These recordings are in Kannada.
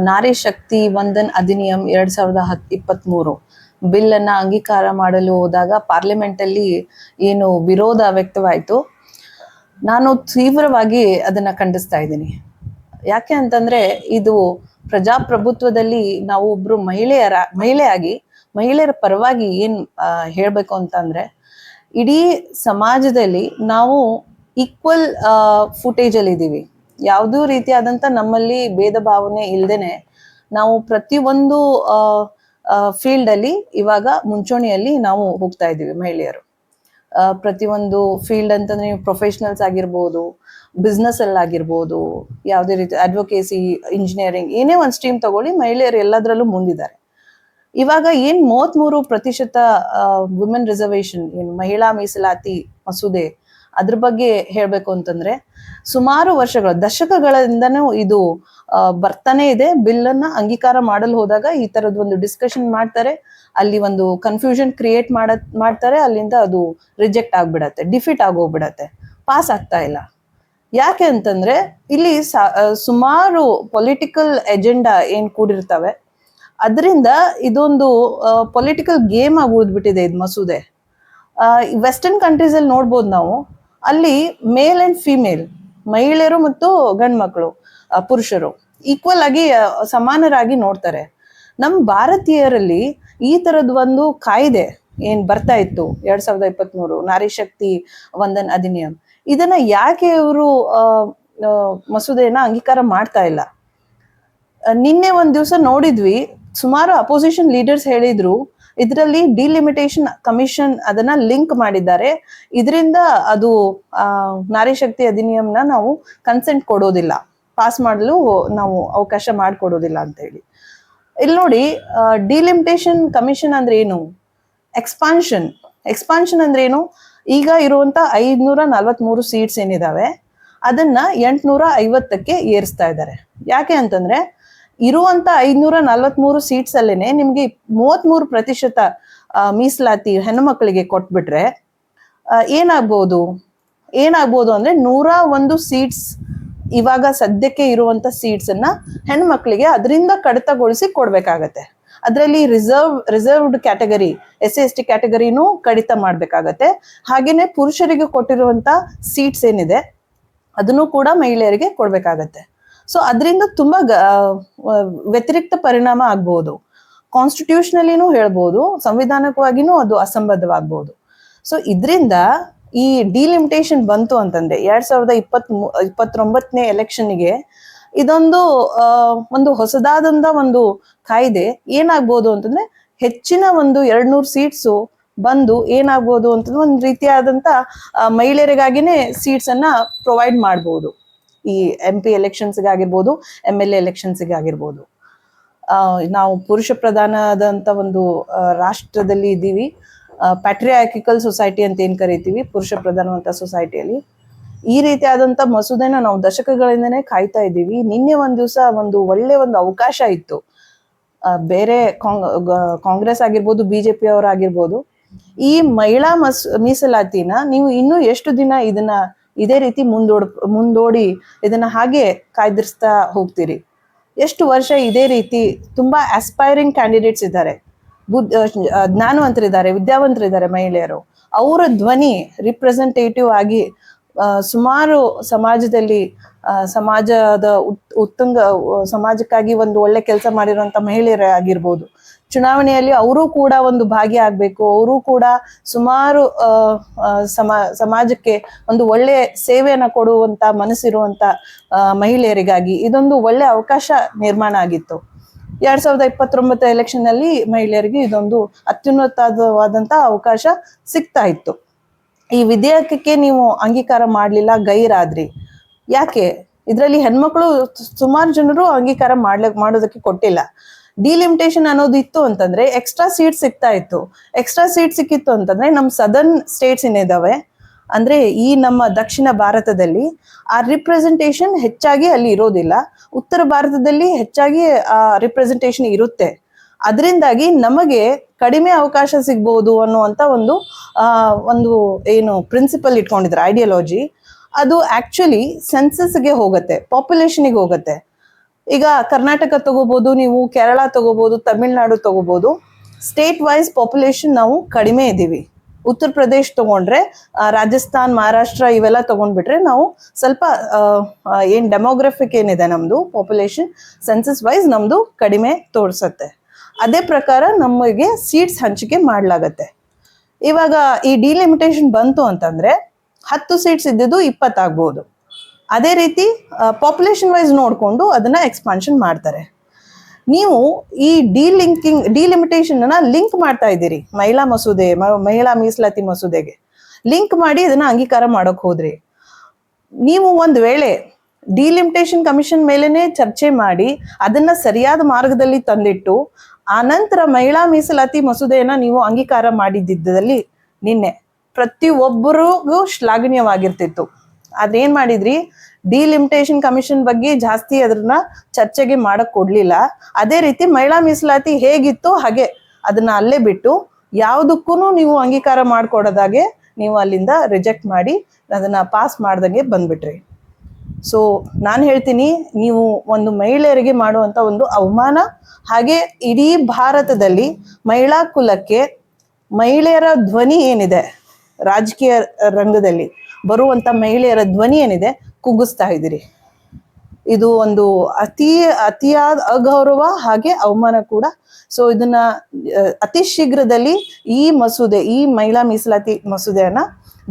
ನಾರಿ ಶಕ್ತಿ ವಂದನ್ ಅಧಿನಿಯಂ 2023 ಬಿಲ್ ಅನ್ನ ಅಂಗೀಕಾರ ಮಾಡಲು ಹೋದಾಗ ಪಾರ್ಲಿಮೆಂಟ್ ಅಲ್ಲಿ ಏನು ವಿರೋಧ ವ್ಯಕ್ತವಾಯಿತು. ನಾನು ತೀವ್ರವಾಗಿ ಅದನ್ನ ಖಂಡಿಸ್ತಾ ಇದ್ದೀನಿ. ಯಾಕೆ ಅಂತಂದ್ರೆ ಇದು ಪ್ರಜಾಪ್ರಭುತ್ವದಲ್ಲಿ ನಾವು ಒಬ್ರು ಮಹಿಳೆಯಾಗಿ ಮಹಿಳೆಯರ ಪರವಾಗಿ ಏನ್ ಹೇಳ್ಬೇಕು ಅಂತಂದ್ರೆ, ಇಡೀ ಸಮಾಜದಲ್ಲಿ ನಾವು ಈಕ್ವಲ್ ಫುಟೇಜ್ ಅಲ್ಲಿ ಇದ್ದೀವಿ. ಯಾವುದೂ ರೀತಿಯಾದಂತ ನಮ್ಮಲ್ಲಿ ಭೇದ ಭಾವನೆ ಇಲ್ದೇನೆ ನಾವು ಪ್ರತಿಯೊಂದು ಫೀಲ್ಡ್ ಅಲ್ಲಿ ಇವಾಗ ಮುಂಚೂಣಿಯಲ್ಲಿ ನಾವು ಹೋಗ್ತಾ ಇದ್ದೀವಿ ಮಹಿಳೆಯರು. ಪ್ರತಿಯೊಂದು ಫೀಲ್ಡ್ ಅಂತಂದ್ರೆ ನೀವು ಪ್ರೊಫೆಷನಲ್ಸ್ ಆಗಿರ್ಬೋದು, ಬಿಸ್ನೆಸ್ ಅಲ್ಲಿ ಆಗಿರ್ಬೋದು, ಯಾವುದೇ ರೀತಿ ಅಡ್ವೊಕೇಸಿ, ಇಂಜಿನಿಯರಿಂಗ್, ಏನೇ ಒಂದು ಸ್ಟ್ರೀಮ್ ತಗೊಳ್ಳಿ, ಮಹಿಳೆಯರು ಎಲ್ಲದರಲ್ಲೂ ಮುಂದಿದ್ದಾರೆ. ಇವಾಗ ಏನ್ 33% ವುಮೆನ್ ರಿಸರ್ವೇಶನ್, ಏನು ಮಹಿಳಾ ಮೀಸಲಾತಿ ಮಸೂದೆ, ಅದ್ರ ಬಗ್ಗೆ ಹೇಳ್ಬೇಕು ಅಂತಂದ್ರೆ ಸುಮಾರು ವರ್ಷಗಳು, ದಶಕಗಳಿಂದನೂ ಇದು ಬರ್ತಾನೆ ಇದೆ. ಬಿಲ್ ಅನ್ನ ಅಂಗೀಕಾರ ಮಾಡಲು ಹೋದಾಗ ಈ ತರದ ಒಂದು ಡಿಸ್ಕಷನ್ ಮಾಡ್ತಾರೆ, ಅಲ್ಲಿ ಒಂದು ಕನ್ಫ್ಯೂಷನ್ ಕ್ರಿಯೇಟ್ ಮಾಡ್ತಾರೆ, ಅಲ್ಲಿಂದ ಅದು ರಿಜೆಕ್ಟ್ ಆಗ್ಬಿಡತ್ತೆ, ಡಿಫೀಟ್ ಆಗೋಗ್ಬಿಡತ್ತೆ, ಪಾಸ್ ಆಗ್ತಾ ಇಲ್ಲ. ಯಾಕೆ ಅಂತಂದ್ರೆ ಇಲ್ಲಿ ಸುಮಾರು ಪೊಲಿಟಿಕಲ್ ಎಜೆಂಡಾ ಏನ್ ಕೂಡಿರ್ತವೆ, ಅದರಿಂದ ಇದೊಂದು ಪೊಲಿಟಿಕಲ್ ಗೇಮ್ ಆಗಿ ಉಳಿದ್ಬಿಟ್ಟಿದೆ ಇದು ಮಸೂದೆ. ವೆಸ್ಟರ್ನ್ ಕಂಟ್ರೀಸ್ ಅಲ್ಲಿ ನೋಡ್ಬೋದು ನಾವು, ಅಲ್ಲಿ ಮೇಲ್ ಅಂಡ್ ಫಿಮೇಲ್, ಮಹಿಳೆಯರು ಮತ್ತು ಗಂಡು ಮಕ್ಕಳು, ಪುರುಷರು ಈಕ್ವಲ್ ಆಗಿ ಸಮಾನರಾಗಿ ನೋಡ್ತಾರೆ. ನಮ್ಮ ಭಾರತೀಯರಲ್ಲಿ ಈ ತರದ ಒಂದು ಕಾಯ್ದೆ ಏನ್ ಬರ್ತಾ ಇತ್ತು 2023 ನಾರಿ ಶಕ್ತಿ ವಂದನ್ ಅಧಿನಿಯಂ, ಇದನ್ನ ಯಾಕೆ ಇವರು ಮಸೂದೆಯನ್ನ ಅಂಗೀಕಾರ ಮಾಡ್ತಾ ಇಲ್ಲ? ನಿನ್ನೆ ಒಂದ್ ದಿವಸ ನೋಡಿದ್ವಿ, ಸುಮಾರು ಅಪೋಸಿಷನ್ ಲೀಡರ್ಸ್ ಹೇಳಿದ್ರು ಇದರಲ್ಲಿ ಡಿಲಿಮಿಟೇಷನ್ ಕಮಿಷನ್ ಅದನ್ನ ಲಿಂಕ್ ಮಾಡಿದ್ದಾರೆ, ಇದರಿಂದ ಅದು ನಾರಿ ಶಕ್ತಿ ಅಧಿನಿಯಂನ ನಾವು ಕನ್ಸೆಂಟ್ ಕೊಡೋದಿಲ್ಲ, ಪಾಸ್ ಮಾಡಲು ನಾವು ಅವಕಾಶ ಮಾಡಿಕೊಡೋದಿಲ್ಲ ಅಂತ ಹೇಳಿ. ಇಲ್ಲಿ ನೋಡಿ, ಡಿಲಿಮಿಟೇಷನ್ ಕಮಿಷನ್ ಅಂದ್ರೆ ಏನು? ಎಕ್ಸ್ಪಾನ್ಷನ್ ಅಂದ್ರೆ ಏನು? ಈಗ ಇರುವಂತ 543 ಸೀಟ್ಸ್ ಏನಿದಾವೆ ಅದನ್ನ 850ಕ್ಕೆ ಏರಿಸ್ತಾ ಇದ್ದಾರೆ. ಯಾಕೆ ಅಂತಂದ್ರೆ ಇರುವಂತ 543 ಸೀಟ್ಸ್ ಅಲ್ಲೇನೆ ನಿಮ್ಗೆ 33% ಮೀಸಲಾತಿ ಹೆಣ್ಣು ಮಕ್ಕಳಿಗೆ ಕೊಟ್ಬಿಟ್ರೆ ಏನಾಗ್ಬೋದು ಅಂದ್ರೆ 101 ಸೀಟ್ಸ್ ಇವಾಗ ಸದ್ಯಕ್ಕೆ ಇರುವಂತ ಸೀಟ್ಸ್ ಅನ್ನ ಹೆಣ್ಮಕ್ಳಿಗೆ ಅದರಿಂದ ಕಡಿತಗೊಳಿಸಿ ಕೊಡ್ಬೇಕಾಗತ್ತೆ. ಅದರಲ್ಲಿ ರಿಸರ್ವ್ಡ್ ಕ್ಯಾಟಗರಿ, SC/ST ಕ್ಯಾಟಗರಿನೂ ಕಡಿತ ಮಾಡ್ಬೇಕಾಗತ್ತೆ. ಹಾಗೇನೆ ಪುರುಷರಿಗೆ ಕೊಟ್ಟಿರುವಂತ ಸೀಟ್ಸ್ ಏನಿದೆ ಅದನ್ನು ಕೂಡ ಮಹಿಳೆಯರಿಗೆ ಕೊಡ್ಬೇಕಾಗತ್ತೆ. ಸೊ ಅದರಿಂದ ತುಂಬಾ ವ್ಯತಿರಿಕ್ತ ಪರಿಣಾಮ ಆಗ್ಬಹುದು. ಕಾನ್ಸ್ಟಿಟ್ಯೂಷನಲಿನೂ ಹೇಳ್ಬೋದು, ಸಂವಿಧಾನಿಕವಾಗಿನೂ ಅದು ಅಸಂಬದ್ಧವಾಗ್ಬಹುದು. ಸೊ ಇದರಿಂದ ಈ ಡಿಲಿಮಿಟೇಷನ್ ಬಂತು ಅಂತಂದ್ರೆ 2029ನೇ ಎಲೆಕ್ಷನ್ಗೆ ಇದೊಂದು ಒಂದು ಹೊಸದಾದಂತ ಒಂದು ಕಾಯ್ದೆ ಏನಾಗ್ಬೋದು ಅಂತಂದ್ರೆ ಹೆಚ್ಚಿನ ಒಂದು 200 ಸೀಟ್ಸು ಬಂದು ಏನಾಗ್ಬೋದು ಅಂತಂದ್ರೆ ಒಂದು ರೀತಿಯಾದಂತ ಮಹಿಳೆಯರಿಗಾಗಿನೇ ಸೀಟ್ಸ್ ಅನ್ನ ಪ್ರೊವೈಡ್ ಮಾಡ್ಬೋದು. ಈ MP ಎಲೆಕ್ಷನ್ಸ್ಗಾಗಿರ್ಬೋದು, MLA ಎಲೆಕ್ಷನ್ಸ್ಗಾಗಿರ್ಬೋದು. ನಾವು ಪುರುಷ ಪ್ರಧಾನದಂತ ಒಂದು ರಾಷ್ಟ್ರದಲ್ಲಿ ಇದ್ದೀವಿ. ಪ್ಯಾಟ್ರಿಯಾರ್ಕಿಕಲ್ ಸೊಸೈಟಿ ಅಂತ ಏನ್ ಕರಿತೀವಿ, ಪುರುಷ ಪ್ರಧಾನವಂತ ಸೊಸೈಟಿಯಲ್ಲಿ ಈ ರೀತಿಯಾದಂತ ಮಸೂದೆನ ನಾವು ದಶಕಗಳಿಂದನೇ ಕಾಯ್ತಾ ಇದ್ದೀವಿ. ನಿನ್ನೆ ಒಂದ್ ದಿವಸ ಒಂದು ಒಳ್ಳೆ ಒಂದು ಅವಕಾಶ ಇತ್ತು, ಬೇರೆ ಕಾಂಗ್ರೆಸ್ ಆಗಿರ್ಬೋದು, BJP ಅವರಾಗಿರ್ಬೋದು, ಈ ಮಹಿಳಾ ಮೀಸಲಾತಿನ ನೀವು ಇನ್ನೂ ಎಷ್ಟು ದಿನ ಇದನ್ನ ಇದೇ ರೀತಿ ಮುಂದೋಡಿ ಇದನ್ನ ಹಾಗೆ ಕಾಯ್ದಿರಿಸ್ತಾ ಹೋಗ್ತೀರಿ? ಎಷ್ಟು ವರ್ಷ ಇದೇ ರೀತಿ? ತುಂಬಾ ಆಸ್ಪೈರಿಂಗ್ ಕ್ಯಾಂಡಿಡೇಟ್ಸ್ ಇದ್ದಾರೆ, ಜ್ಞಾನವಂತರಿದ್ದಾರೆ, ವಿದ್ಯಾವಂತರಿದ್ದಾರೆ ಮಹಿಳೆಯರು. ಅವರ ಧ್ವನಿ ರಿಪ್ರೆಸೆಂಟೇಟಿವ್ ಆಗಿ ಸುಮಾರು ಸಮಾಜದಲ್ಲಿ ಸಮಾಜದ ಉತ್ತುಂಗ ಸಮಾಜಕ್ಕಾಗಿ ಒಂದು ಒಳ್ಳೆ ಕೆಲಸ ಮಾಡಿರುವಂತ ಮಹಿಳೆಯರೇ ಆಗಿರ್ಬೋದು, ಚುನಾವಣೆಯಲ್ಲಿ ಅವರು ಕೂಡ ಒಂದು ಭಾಗಿಯಾಗಬೇಕು, ಅವರು ಕೂಡ ಸುಮಾರು ಸಮಾಜಕ್ಕೆ ಒಂದು ಒಳ್ಳೆ ಸೇವೆಯನ್ನ ಕೊಡುವಂತ ಮನಸ್ಸಿರುವಂತ ಮಹಿಳೆಯರಿಗಾಗಿ ಇದೊಂದು ಒಳ್ಳೆ ಅವಕಾಶ ನಿರ್ಮಾಣ ಆಗಿತ್ತು. 2029 ಎಲೆಕ್ಷನ್ ಅಲ್ಲಿ ಮಹಿಳೆಯರಿಗೆ ಇದೊಂದು ಅತ್ಯುನ್ನತವಾದಂತ ಅವಕಾಶ ಸಿಗ್ತಾ ಇತ್ತು. ಈ ವಿಧೇಯಕಕ್ಕೆ ನೀವು ಅಂಗೀಕಾರ ಮಾಡ್ಲಿಲ್ಲ, ಗೈರಾದ್ರಿ. ಯಾಕೆ? ಇದರಲ್ಲಿ ಹೆಣ್ಮಕ್ಳು ಸುಮಾರು ಜನರು ಅಂಗೀಕಾರ ಮಾಡೋದಕ್ಕೆ ಕೊಟ್ಟಿಲ್ಲ. ಡಿಲಿಮಿಟೇಷನ್ ಅನ್ನೋದು ಇತ್ತು ಅಂತಂದ್ರೆ ಎಕ್ಸ್ಟ್ರಾ ಸೀಟ್ ಸಿಗ್ತಾ ಇತ್ತು. ಎಕ್ಸ್ಟ್ರಾ ಸೀಟ್ ಸಿಕ್ಕಿತ್ತು ಅಂತಂದ್ರೆ ನಮ್ಮ ಸದರ್ನ್ ಸ್ಟೇಟ್ಸ್ ಏನಿದಾವೆ, ಅಂದ್ರೆ ಈ ನಮ್ಮ ದಕ್ಷಿಣ ಭಾರತದಲ್ಲಿ ಆ ರಿಪ್ರೆಸೆಂಟೇಷನ್ ಹೆಚ್ಚಾಗಿ ಅಲ್ಲಿ ಇರೋದಿಲ್ಲ. ಉತ್ತರ ಭಾರತದಲ್ಲಿ ಹೆಚ್ಚಾಗಿ ಆ ರಿಪ್ರೆಸೆಂಟೇಷನ್ ಇರುತ್ತೆ. ಅದರಿಂದಾಗಿ ನಮಗೆ ಕಡಿಮೆ ಅವಕಾಶ ಸಿಗ್ಬಹುದು ಅನ್ನುವಂತ ಒಂದು ಏನು ಪ್ರಿನ್ಸಿಪಲ್ ಇಟ್ಕೊಂಡಿದ್ರೆ, ಐಡಿಯಾಲಜಿ, ಅದು ಆಕ್ಚುಲಿ ಸೆನ್ಸಸ್ಗೆ ಹೋಗುತ್ತೆ, ಪಾಪ್ಯುಲೇಷನ್ಗೆ ಹೋಗುತ್ತೆ. ಈಗ ಕರ್ನಾಟಕ ತಗೋಬಹುದು, ನೀವು ಕೇರಳ ತಗೋಬಹುದು, ತಮಿಳ್ನಾಡು ತಗೋಬಹುದು. ಸ್ಟೇಟ್ ವೈಸ್ ಪಾಪ್ಯುಲೇಷನ್ ನಾವು ಕಡಿಮೆ ಇದ್ದೀವಿ. ಉತ್ತರ ಪ್ರದೇಶ್ ತಗೊಂಡ್ರೆ, ರಾಜಸ್ಥಾನ್, ಮಹಾರಾಷ್ಟ್ರ ಇವೆಲ್ಲ ತಗೊಂಡ್ಬಿಟ್ರೆ ನಾವು ಸ್ವಲ್ಪ ಏನ್ ಡೆಮೋಗ್ರಫಿಕ್ ಏನಿದೆ ನಮ್ದು ಪಾಪ್ಯುಲೇಷನ್ ಸೆನ್ಸಸ್ ವೈಸ್ ನಮ್ದು ಕಡಿಮೆ ತೋರಿಸತ್ತೆ. ಅದೇ ಪ್ರಕಾರ ನಮಗೆ ಸೀಟ್ಸ್ ಹಂಚಿಕೆ ಮಾಡ್ಲಾಗತ್ತೆ. ಇವಾಗ ಈ ಡಿಲಿಮಿಟೇಷನ್ ಬಂತು ಅಂತಂದ್ರೆ 10 ಸೀಟ್ಸ್ ಇದ್ದಿದ್ದು 20 ಆಗ್ಬಹುದು. ಅದೇ ರೀತಿ ಪಾಪ್ಯುಲೇಷನ್ ವೈಸ್ ನೋಡ್ಕೊಂಡು ಅದನ್ನ ಎಕ್ಸ್ಪಾನ್ಷನ್ ಮಾಡ್ತಾರೆ. ನೀವು ಈ ಡಿಲಿಮಿಟೇಷನ್ ಅನ್ನ ಲಿಂಕ್ ಮಾಡ್ತಾ ಇದ್ದೀರಿ ಮಹಿಳಾ ಮಸೂದೆ, ಮಹಿಳಾ ಮೀಸಲಾತಿ ಮಸೂದೆಗೆ ಲಿಂಕ್ ಮಾಡಿ ಅದನ್ನ ಅಂಗೀಕಾರ ಮಾಡೋಕ್ ಹೋದ್ರಿ. ನೀವು ಒಂದ್ ವೇಳೆ ಡಿಲಿಮಿಟೇಷನ್ ಕಮಿಷನ್ ಮೇಲೆನೆ ಚರ್ಚೆ ಮಾಡಿ ಅದನ್ನ ಸರಿಯಾದ ಮಾರ್ಗದಲ್ಲಿ ತಂದಿಟ್ಟು ಆನಂತರ ಮಹಿಳಾ ಮೀಸಲಾತಿ ಮಸೂದೆಯನ್ನ ನೀವು ಅಂಗೀಕಾರ ಮಾಡಿದ್ದಲ್ಲಿ ನಿನ್ನೆ ಪ್ರತಿಯೊಬ್ಬರಿಗೂ ಶ್ಲಾಘನೀಯವಾಗಿರ್ತಿತ್ತು. ಅದೇನ್ ಮಾಡಿದ್ರಿ, ಡಿಲಿಮಿಟೇಷನ್ ಕಮಿಷನ್ ಬಗ್ಗೆ ಜಾಸ್ತಿ ಅದನ್ನ ಚರ್ಚೆಗೆ ಮಾಡಕ್ ಕೊಡ್ಲಿಲ್ಲ. ಅದೇ ರೀತಿ ಮಹಿಳಾ ಮೀಸಲಾತಿ ಹೇಗಿತ್ತು ಹಾಗೆ ಅದನ್ನ ಅಲ್ಲೇ ಬಿಟ್ಟು ಯಾವುದಕ್ಕೂ ನೀವು ಅಂಗೀಕಾರ ಮಾಡ್ಕೊಡೋದಾಗೆ ನೀವು ಅಲ್ಲಿಂದ ರಿಜೆಕ್ಟ್ ಮಾಡಿ ಅದನ್ನ ಪಾಸ್ ಮಾಡ್ದಂಗೆ ಬಂದ್ಬಿಟ್ರಿ. ಸೊ ನಾನು ಹೇಳ್ತೀನಿ, ನೀವು ಒಂದು ಮಹಿಳೆಯರಿಗೆ ಮಾಡುವಂತ ಒಂದು ಅವಮಾನ, ಹಾಗೆ ಇಡೀ ಭಾರತದಲ್ಲಿ ಮಹಿಳಾ ಕುಲಕ್ಕೆ ಮಹಿಳೆಯರ ಧ್ವನಿ ಏನಿದೆ, ರಾಜಕೀಯ ರಂಗದಲ್ಲಿ ಬರುವಂತ ಮಹಿಳೆಯರ ಧ್ವನಿ ಏನಿದೆ ಕುಗ್ಗಿಸ್ತಾ ಇದ್ದೀರಿ. ಇದು ಒಂದು ಅತಿಯಾದ ಅಗೌರವ ಹಾಗೆ ಅವಮಾನ ಕೂಡ. ಸೊ ಇದನ್ನ ಅತಿ ಶೀಘ್ರದಲ್ಲಿ ಈ ಮಹಿಳಾ ಮೀಸಲಾತಿ ಮಸೂದೆಯನ್ನ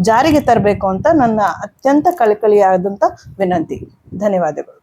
ಜಾರಿಗೆ ತರಬೇಕು ಅಂತ ನನ್ನ ಅತ್ಯಂತ ಕಳಕಳಿಯಾದಂತ ವಿನಂತಿ. ಧನ್ಯವಾದಗಳು.